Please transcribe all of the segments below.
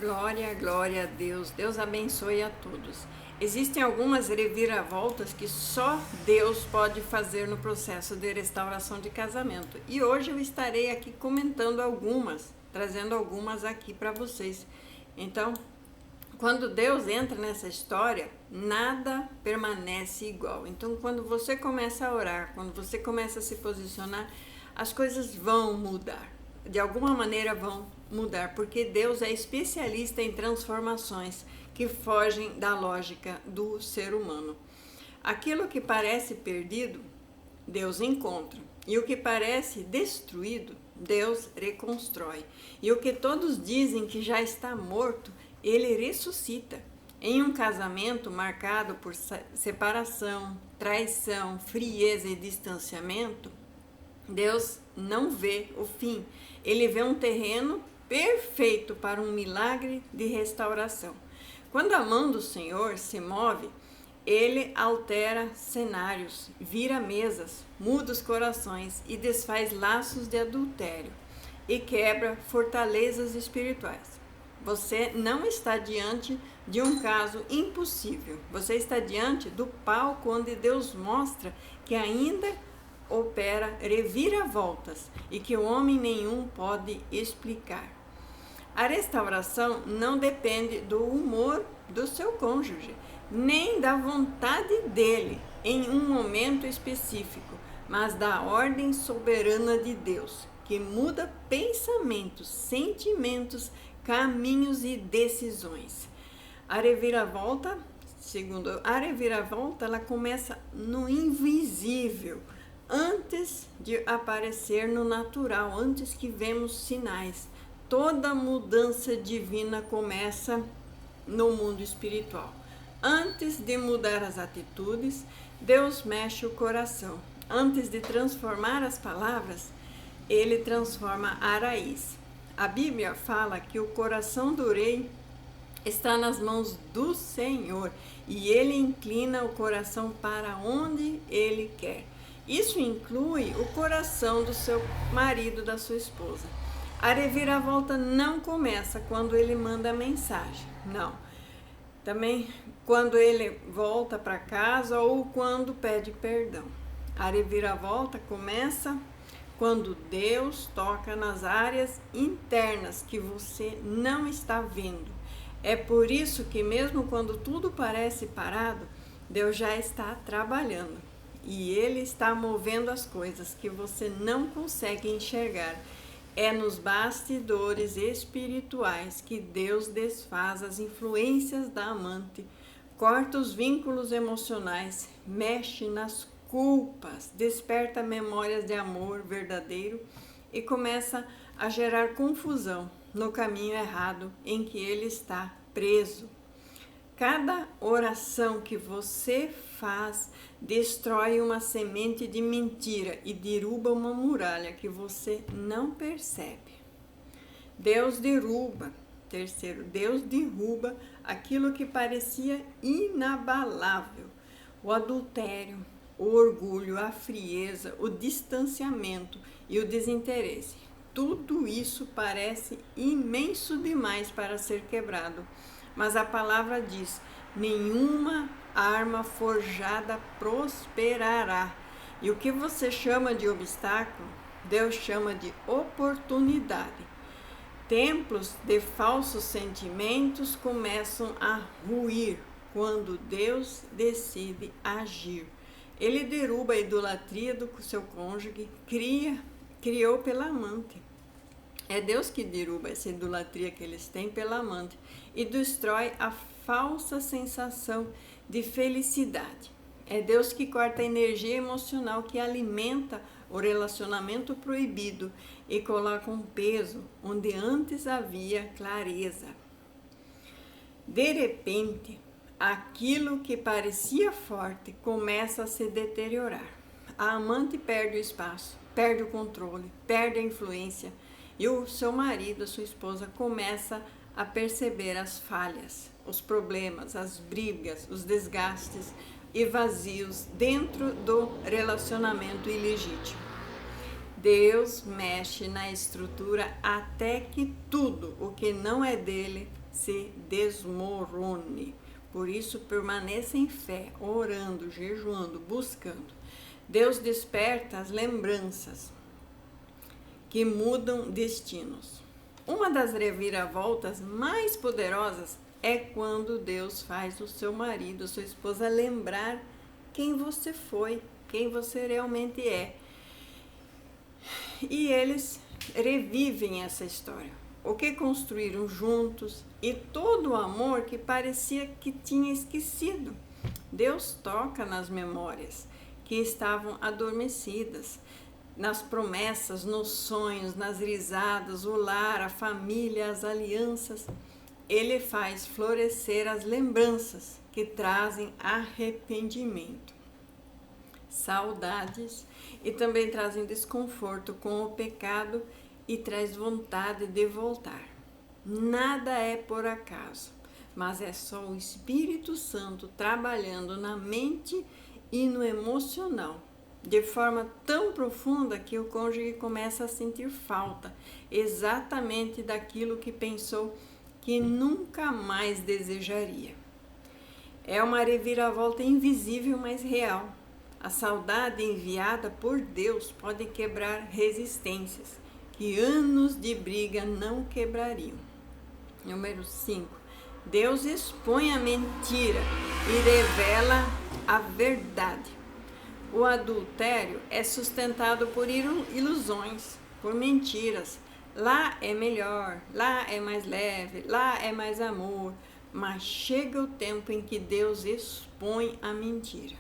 Glória, glória a Deus. Deus abençoe a todos. Existem algumas reviravoltas que só Deus pode fazer no processo de restauração de casamento. E hoje eu estarei aqui comentando algumas, trazendo algumas aqui para vocês. Então, quando Deus entra nessa história, nada permanece igual. Então, quando você começa a orar, quando você começa a se posicionar, as coisas vão mudar. De alguma maneira vão mudar, porque Deus é especialista em transformações que fogem da lógica do ser humano. Aquilo que parece perdido, Deus encontra. E o que parece destruído, Deus reconstrói. E o que todos dizem que já está morto, Ele ressuscita. Em um casamento marcado por separação, traição, frieza e distanciamento, Deus não vê o fim. Ele vê um terreno perfeito para um milagre de restauração. Quando a mão do Senhor se move, Ele altera cenários, vira mesas, muda os corações e desfaz laços de adultério e quebra fortalezas espirituais. Você não está diante de um caso impossível. Você está diante do palco onde Deus mostra que ainda opera reviravoltas e que o homem nenhum pode explicar. A restauração não depende do humor do seu cônjuge, nem da vontade dele em um momento específico, mas da ordem soberana de Deus, que muda pensamentos, sentimentos, caminhos e decisões. A reviravolta, ela começa no invisível, antes de aparecer no natural, antes que vemos sinais. Toda mudança divina começa no mundo espiritual. Antes de mudar as atitudes, Deus mexe o coração. Antes de transformar as palavras, Ele transforma a raiz. A Bíblia fala que o coração do rei está nas mãos do Senhor e Ele inclina o coração para onde Ele quer. Isso inclui o coração do seu marido, da sua esposa. A reviravolta não começa quando ele manda mensagem, não. Também quando ele volta para casa ou quando pede perdão. A reviravolta começa quando Deus toca nas áreas internas que você não está vendo. É por isso que mesmo quando tudo parece parado, Deus já está trabalhando. E Ele está movendo as coisas que você não consegue enxergar. É nos bastidores espirituais que Deus desfaz as influências da amante, corta os vínculos emocionais, mexe nas culpas, desperta memórias de amor verdadeiro e começa a gerar confusão no caminho errado em que ele está preso. Cada oração que você faz destrói uma semente de mentira e derruba uma muralha que você não percebe. Deus derruba, Deus derruba aquilo que parecia inabalável. O adultério, o orgulho, a frieza, o distanciamento e o desinteresse. Tudo isso parece imenso demais para ser quebrado. Mas a palavra diz: nenhuma arma forjada prosperará. E o que você chama de obstáculo, Deus chama de oportunidade. Templos de falsos sentimentos começam a ruir quando Deus decide agir. Ele derruba a idolatria do seu cônjuge, criou pela amante. É Deus que derruba essa idolatria que eles têm pela amante e destrói a falsa sensação de felicidade. É Deus que corta a energia emocional que alimenta o relacionamento proibido e coloca um peso onde antes havia clareza. De repente, aquilo que parecia forte começa a se deteriorar. A amante perde o espaço, perde o controle, perde a influência. E o seu marido, a sua esposa, começa a perceber as falhas, os problemas, as brigas, os desgastes e vazios dentro do relacionamento ilegítimo. Deus mexe na estrutura até que tudo o que não é dele se desmorone. Por isso, permaneça em fé, orando, jejuando, buscando. Deus desperta as lembranças que mudam destinos. Uma das reviravoltas mais poderosas é quando Deus faz o seu marido, a sua esposa, lembrar quem você foi, quem você realmente é. E eles revivem essa história, o que construíram juntos e todo o amor que parecia que tinha esquecido. Deus toca nas memórias que estavam adormecidas, nas promessas, nos sonhos, nas risadas, o lar, a família, as alianças. Ele faz florescer as lembranças que trazem arrependimento, saudades e também trazem desconforto com o pecado e traz vontade de voltar. Nada é por acaso, mas é só o Espírito Santo trabalhando na mente e no emocional, de forma tão profunda que o cônjuge começa a sentir falta exatamente daquilo que pensou que nunca mais desejaria. É uma reviravolta invisível, mas real. A saudade enviada por Deus pode quebrar resistências que anos de briga não quebrariam. Número 5. Deus expõe a mentira e revela a verdade. O adultério é sustentado por ilusões, por mentiras. Lá é melhor, lá é mais leve, lá é mais amor. Mas chega o tempo em que Deus expõe a mentira.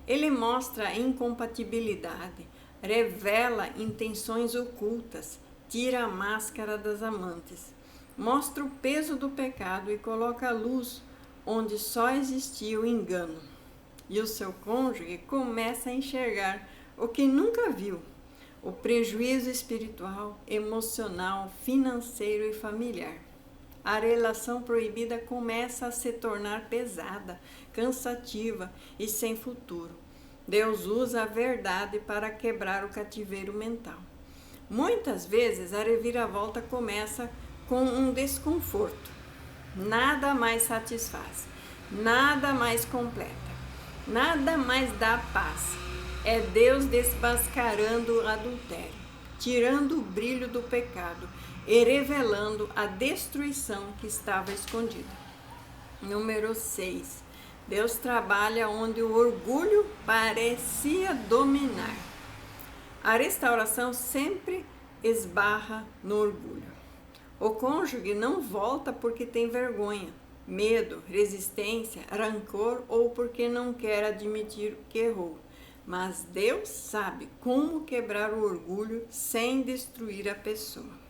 Ele mostra a incompatibilidade, revela intenções ocultas, tira a máscara das amantes, mostra o peso do pecado e coloca a luz onde só existia o engano. E o seu cônjuge começa a enxergar o que nunca viu: o prejuízo espiritual, emocional, financeiro e familiar. A relação proibida começa a se tornar pesada, cansativa e sem futuro. Deus usa a verdade para quebrar o cativeiro mental. Muitas vezes a reviravolta começa com um desconforto. Nada mais satisfaz, nada mais completa, nada mais dá paz. É Deus desmascarando o adultério, tirando o brilho do pecado e revelando a destruição que estava escondida. Número 6. Deus trabalha onde o orgulho parecia dominar. A restauração sempre esbarra no orgulho. O cônjuge não volta porque tem vergonha, medo, resistência, rancor ou porque não quer admitir que errou. Mas Deus sabe como quebrar o orgulho sem destruir a pessoa.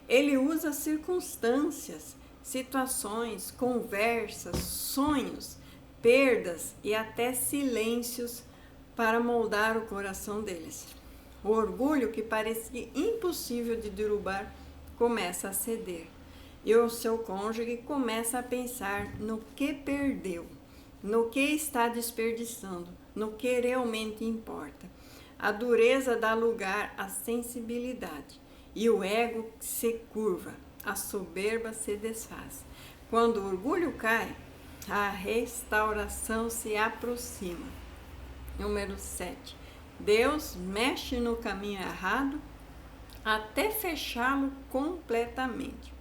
Ele usa circunstâncias, situações, conversas, sonhos, perdas e até silêncios para moldar o coração deles. O orgulho, que parecia impossível de derrubar, começa a ceder. E o seu cônjuge começa a pensar no que perdeu, no que está desperdiçando, no que realmente importa. A dureza dá lugar à sensibilidade e o ego se curva, a soberba se desfaz. Quando o orgulho cai, a restauração se aproxima. Número 7. Deus mexe no caminho errado até fechá-lo completamente.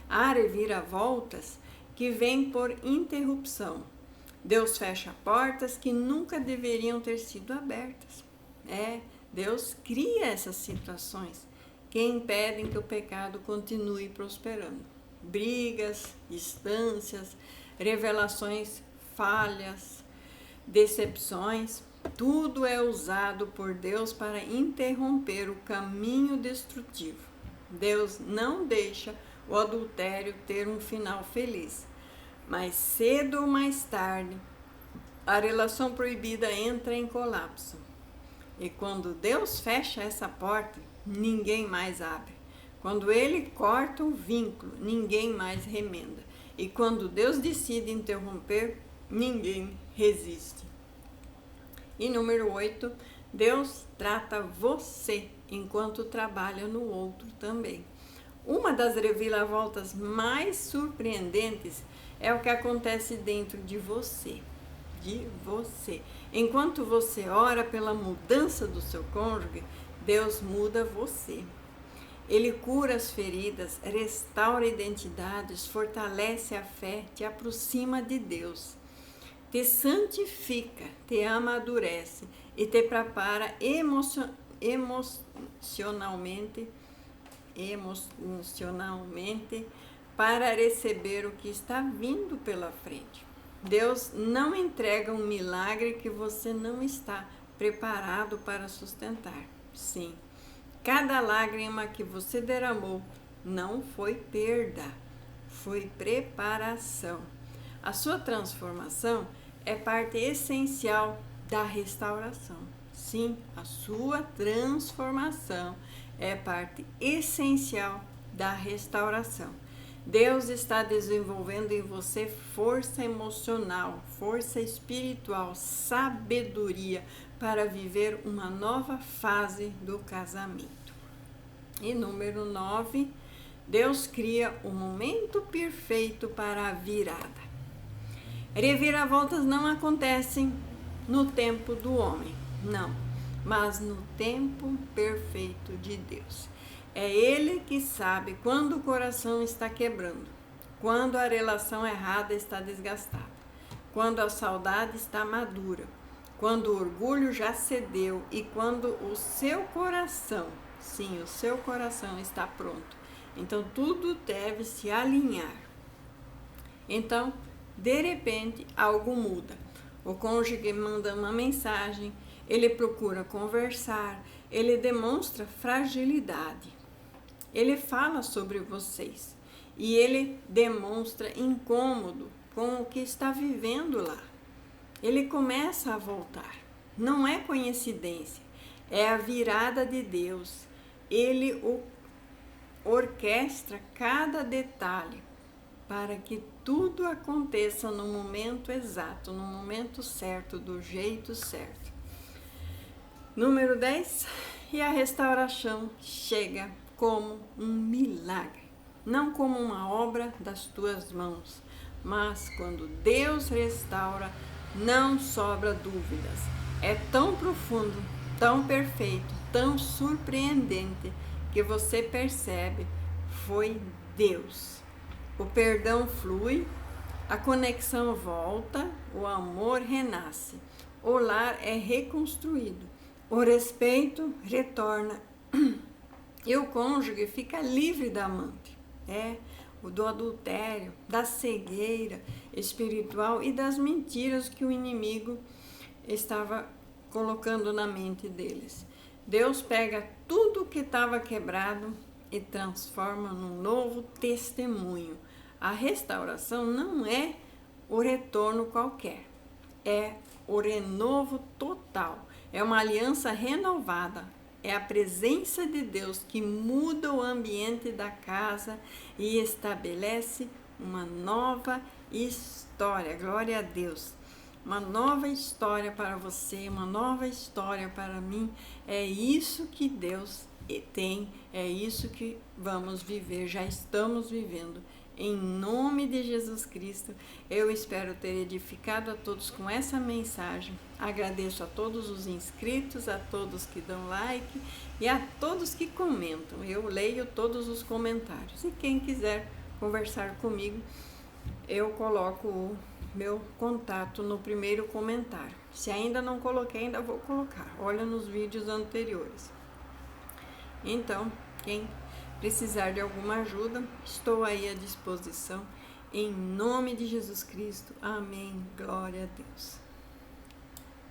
Há reviravoltas que vêm por interrupção. Deus fecha portas que nunca deveriam ter sido abertas. Deus cria essas situações que impedem que o pecado continue prosperando. Brigas, distâncias, revelações falhas, decepções, tudo é usado por Deus para interromper o caminho destrutivo. Deus não deixa o adultério ter um final feliz, mas cedo ou mais tarde a relação proibida entra em colapso. E quando Deus fecha essa porta, ninguém mais abre. Quando Ele corta o vínculo, ninguém mais remenda. E quando Deus decide interromper, ninguém resiste. E número 8, Deus trata você enquanto trabalha no outro também. Uma das reviravoltas mais surpreendentes é o que acontece dentro de você. Enquanto você ora pela mudança do seu cônjuge, Deus muda você. Ele cura as feridas, restaura identidades, fortalece a fé, te aproxima de Deus, te santifica, te amadurece e te prepara emocionalmente para receber o que está vindo pela frente. Deus não entrega um milagre que você não está preparado para sustentar. Sim, cada lágrima que você derramou não foi perda, foi preparação. A sua transformação é parte essencial da restauração. Sim, a sua transformação é parte essencial da restauração. Deus está desenvolvendo em você força emocional, força espiritual, sabedoria para viver uma nova fase do casamento. E número 9, Deus cria o momento perfeito para a virada. Reviravoltas não acontecem no tempo do homem, não, mas no tempo perfeito de Deus. É Ele que sabe quando o coração está quebrando, quando a relação errada está desgastada, quando a saudade está madura, quando o orgulho já cedeu e quando o seu coração, sim, o seu coração está pronto. Então tudo deve se alinhar. Então, de repente, algo muda. O cônjuge manda uma mensagem, ele procura conversar, ele demonstra fragilidade. Ele fala sobre vocês e ele demonstra incômodo com o que está vivendo lá. Ele começa a voltar. Não é coincidência, é a virada de Deus. Ele orquestra cada detalhe para que tudo aconteça no momento exato, no momento certo, do jeito certo. Número 10, e a restauração chega como um milagre, não como uma obra das tuas mãos, mas quando Deus restaura, não sobra dúvidas. É tão profundo, tão perfeito, tão surpreendente que você percebe, foi Deus. O perdão flui, a conexão volta, o amor renasce, o lar é reconstruído, o respeito retorna e o cônjuge fica livre da amante, do adultério, da cegueira espiritual e das mentiras que o inimigo estava colocando na mente deles. Deus pega tudo que estava quebrado e transforma num novo testemunho. A restauração não é o retorno qualquer, é o renovo total, é uma aliança renovada, é a presença de Deus que muda o ambiente da casa e estabelece uma nova história. Glória a Deus! Uma nova história para você, uma nova história para mim. É isso que Deus tem, é isso que vamos viver, já estamos vivendo. Em nome de Jesus Cristo, eu espero ter edificado a todos com essa mensagem. Agradeço a todos os inscritos, a todos que dão like e a todos que comentam. Eu leio todos os comentários. E quem quiser conversar comigo, eu coloco o meu contato no primeiro comentário. Se ainda não coloquei, ainda vou colocar. Olha nos vídeos anteriores. Então, quem precisar de alguma ajuda, estou aí à disposição. Em nome de Jesus Cristo. Amém. Glória a Deus.